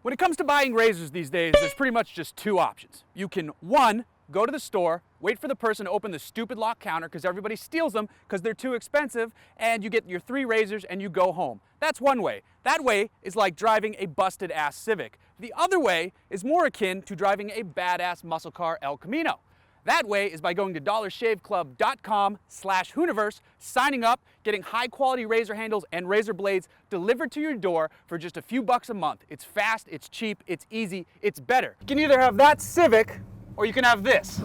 When it comes to buying razors these days, there's pretty much just two options. You can, one, go to the store, wait for the person to open the stupid lock counter because everybody steals them because they're too expensive, and you get your 3 razors and you go home. That's one way. That way is like driving a busted ass Civic. The other way is more akin to driving a badass muscle car El Camino. That way is by going to dollarshaveclub.com/Hooniverse, signing up, getting high quality razor handles and razor blades delivered to your door for just a few bucks a month. It's fast, it's cheap, it's easy, it's better. You can either have that Civic or you can have this.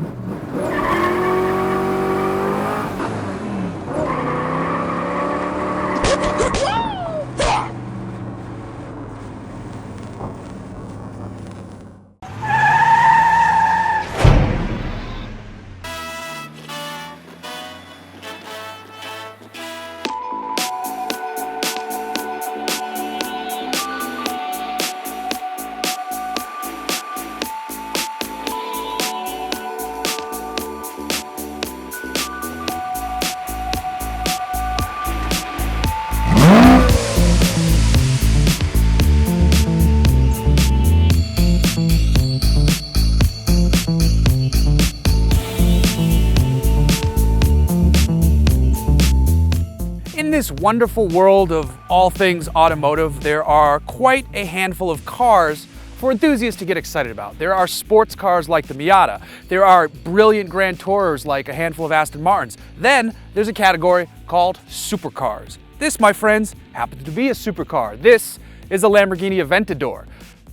In this wonderful world of all things automotive, there are quite a handful of cars for enthusiasts to get excited about. There are sports cars like the Miata. There are brilliant Grand Tourers like a handful of Aston Martins. Then there's a category called supercars. This, my friends, happens to be a supercar. This is a Lamborghini Aventador.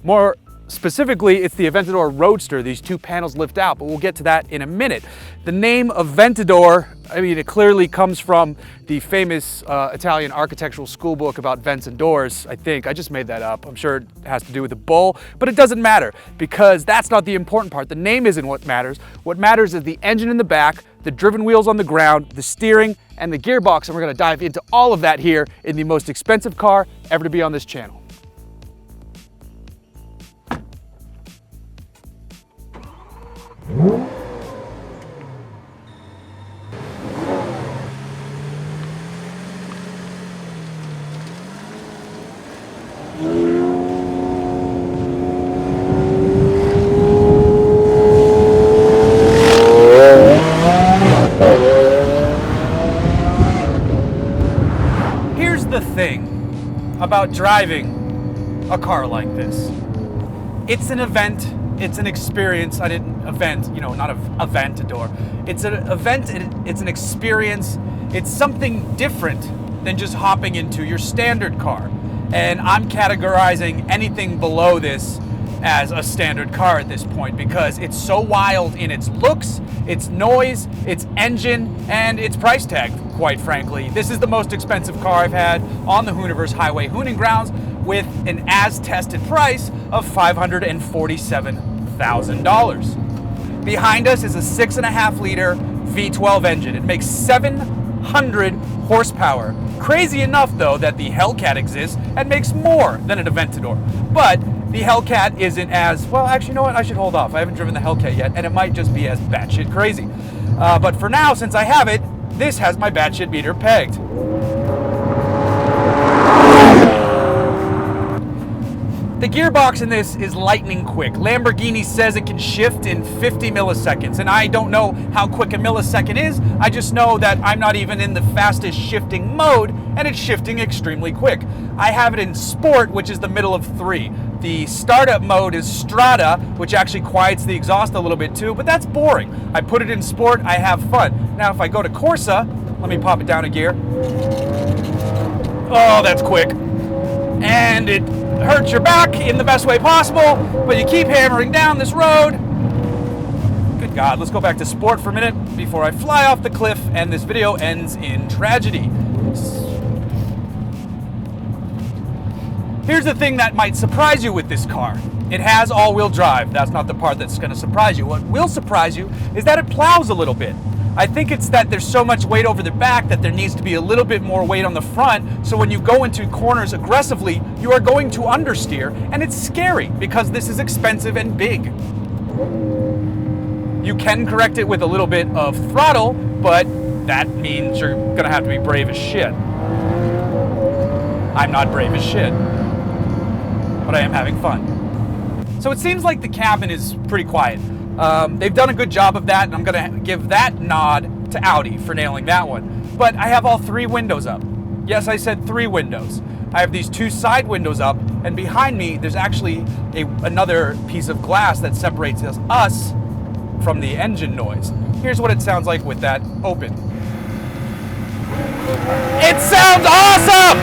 More specifically, it's the Aventador Roadster. These two panels lift out, but we'll get to that in a minute. The name Aventador, I mean, it clearly comes from the famous Italian architectural school book about vents and doors, I think. I just made that up. I'm sure it has to do with the bull, but it doesn't matter because that's not the important part. The name isn't what matters. What matters is the engine in the back, the driven wheels on the ground, the steering, and the gearbox, and we're gonna dive into all of that here in the most expensive car ever to be on this channel. Here's the thing about driving a car like this. It's an event. It's an experience. I didn't event, you know, not an Aventador. It's an event, it's an experience. It's something different than just hopping into your standard car. And I'm categorizing anything below this as a standard car at this point because it's so wild in its looks, its noise, its engine, and its price tag, quite frankly. This is the most expensive car I've had on the Hooniverse Highway Hooning Grounds with an as-tested price of $547,000. Behind us is a 6.5 liter V12 engine. It makes 700 horsepower. Crazy enough though that the Hellcat exists and makes more than an Aventador. But the Hellcat isn't as, well actually you know what, I should hold off. I haven't driven the Hellcat yet and it might just be as batshit crazy. But for now, since I have it, this has my batshit meter pegged. The gearbox in this is lightning quick. Lamborghini says it can shift in 50 milliseconds, and I don't know how quick a millisecond is. I just know that I'm not even in the fastest shifting mode, and it's shifting extremely quick. I have it in Sport, which is the middle of 3. The startup mode is Strada, which actually quiets the exhaust a little bit too, but that's boring. I put it in Sport, I have fun. Now if I go to Corsa, let me pop it down a gear. Oh, that's quick. And it hurts your back in the best way possible, but you keep hammering down this road. Good God, let's go back to Sport for a minute before I fly off the cliff and this video ends in tragedy. Here's the thing that might surprise you with this car. It has all-wheel drive. That's not the part that's going to surprise you. What will surprise you is that it plows a little bit. I think it's that there's so much weight over the back that there needs to be a little bit more weight on the front, so when you go into corners aggressively, you are going to understeer, and it's scary because this is expensive and big. You can correct it with a little bit of throttle, but that means you're gonna have to be brave as shit. I'm not brave as shit, but I am having fun. So it seems like the cabin is pretty quiet. They've done a good job of that, and I'm going to give that nod to Audi for nailing that one. But I have all 3 windows up. Yes, I said 3 windows. I have these 2 side windows up, and behind me there's actually another piece of glass that separates us from the engine noise. Here's what it sounds like with that open. It sounds awesome!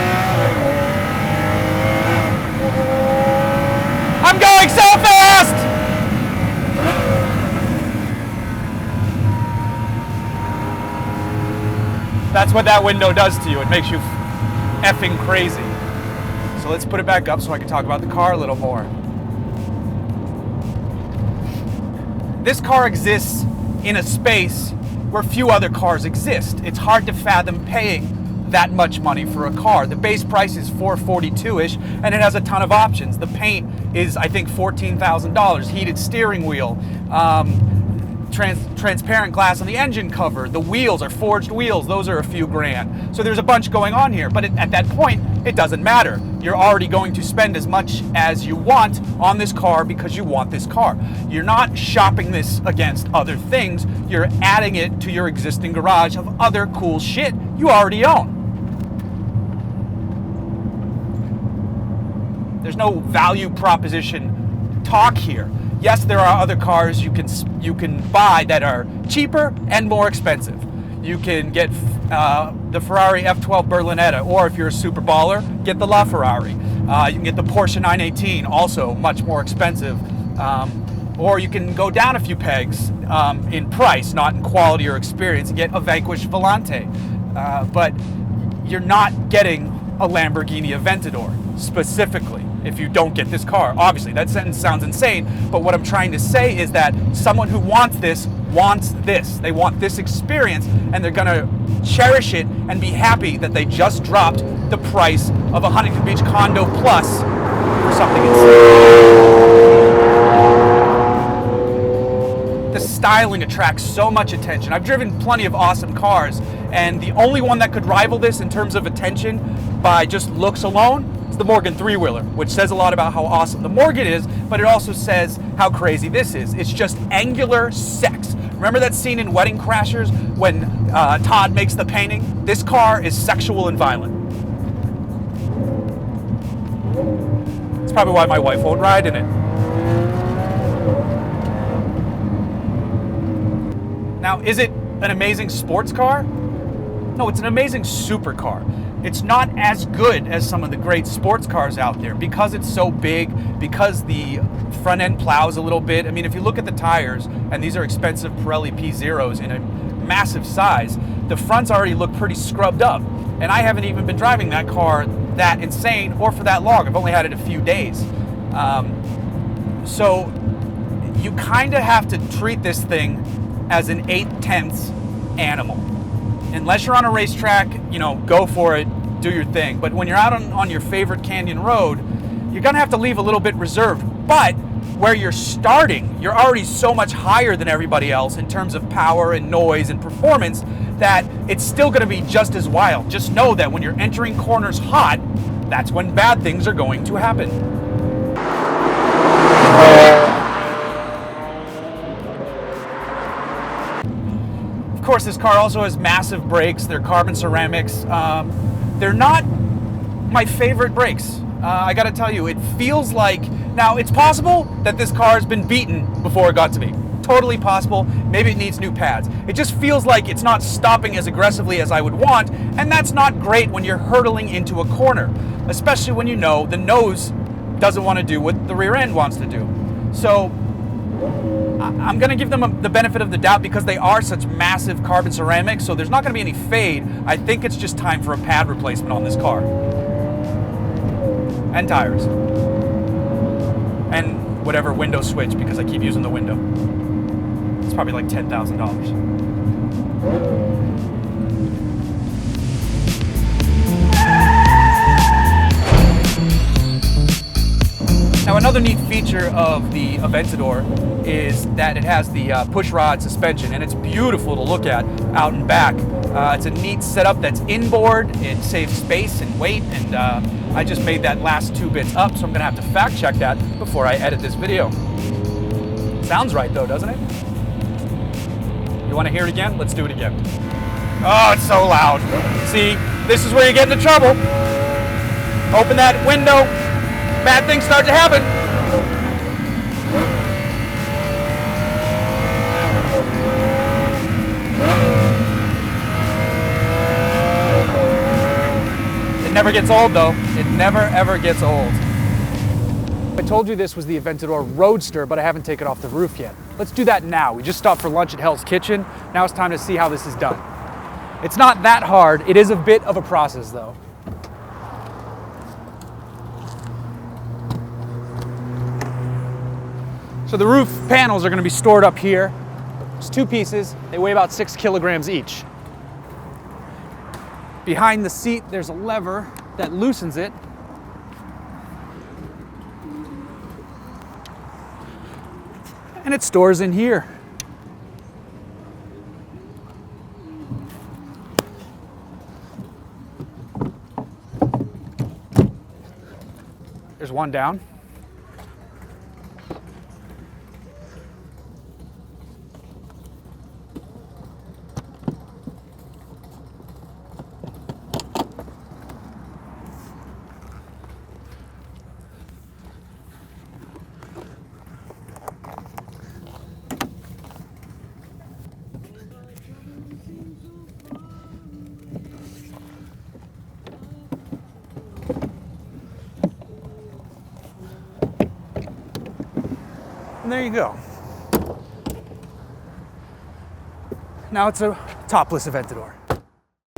I'm going so fast! That's what that window does to you. It makes you effing crazy. So let's put it back up so I can talk about the car a little more. This car exists in a space where few other cars exist. It's hard to fathom paying that much money for a car. The base price is $442-ish, and it has a ton of options. The paint is, I think, $14,000. Heated steering wheel, transparent glass on the engine cover. The wheels are forged wheels. Those are a few grand. So there's a bunch going on here, but at that point, it doesn't matter. You're already going to spend as much as you want on this car because you want this car. You're not shopping this against other things. You're adding it to your existing garage of other cool shit you already own. There's no value proposition talk here. Yes, there are other cars you can buy that are cheaper and more expensive. You can get the Ferrari F12 Berlinetta, or if you're a super baller, get the LaFerrari. You can get the Porsche 918, also much more expensive. Or you can go down a few pegs in price, not in quality or experience, and get a Vanquish Volante. But you're not getting a Lamborghini Aventador specifically if you don't get this car. Obviously, that sentence sounds insane, but what I'm trying to say is that someone who wants this. They want this experience, and they're gonna cherish it and be happy that they just dropped the price of a Huntington Beach condo plus for something insane. The styling attracts so much attention. I've driven plenty of awesome cars, and the only one that could rival this in terms of attention by just looks alone is the Morgan 3-wheeler, which says a lot about how awesome the Morgan is, but it also says how crazy this is. It's just angular sex. Remember that scene in Wedding Crashers when Todd makes the painting? This car is sexual and violent. It's probably why my wife won't ride in it. Now, is it an amazing sports car? No, it's an amazing supercar. It's not as good as some of the great sports cars out there because it's so big, because the front end plows a little bit. I mean, if you look at the tires, and these are expensive Pirelli P0s in a massive size, the fronts already look pretty scrubbed up. And I haven't even been driving that car that insane or for that long. I've only had it a few days. So you kind of have to treat this thing as an 8/10 animal. Unless you're on a racetrack, go for it, do your thing. But when you're out on your favorite canyon road, you're gonna have to leave a little bit reserved. But where you're starting, you're already so much higher than everybody else in terms of power and noise and performance that it's still gonna be just as wild. Just know that when you're entering corners hot, that's when bad things are going to happen. Of course, this car also has massive brakes. They're carbon ceramics. They're not my favorite brakes. I gotta tell you, it feels like, now it's possible that this car has been beaten before it got to me. Totally possible. Maybe it needs new pads. It just feels like it's not stopping as aggressively as I would want, and that's not great when you're hurtling into a corner, especially when you know the nose doesn't want to do what the rear end wants to do. So I'm going to give them the benefit of the doubt because they are such massive carbon ceramics, so there's not going to be any fade. I think it's just time for a pad replacement on this car. And tires. And whatever window switch, because I keep using the window. It's probably like $10,000. Now, another neat feature of the Aventador is that it has the push rod suspension, and it's beautiful to look at out and back. It's a neat setup that's inboard. It saves space and weight, and I just made that last 2 bits up, so I'm gonna have to fact check that before I edit this video. Sounds right though, doesn't it? You wanna hear it again? Let's do it again. Oh, it's so loud. See, this is where you get into trouble. Open that window, bad things start to happen. It never gets old though. It never ever gets old. I told you this was the Aventador Roadster, but I haven't taken it off the roof yet. Let's do that now. We just stopped for lunch at Hell's Kitchen. Now it's time to see how this is done. It's not that hard. It is a bit of a process though. So the roof panels are going to be stored up here. It's 2 pieces. They weigh about 6 kilograms each. Behind the seat, there's a lever that loosens it. And it stores in here. There's one down. And there you go. Now it's a topless Aventador.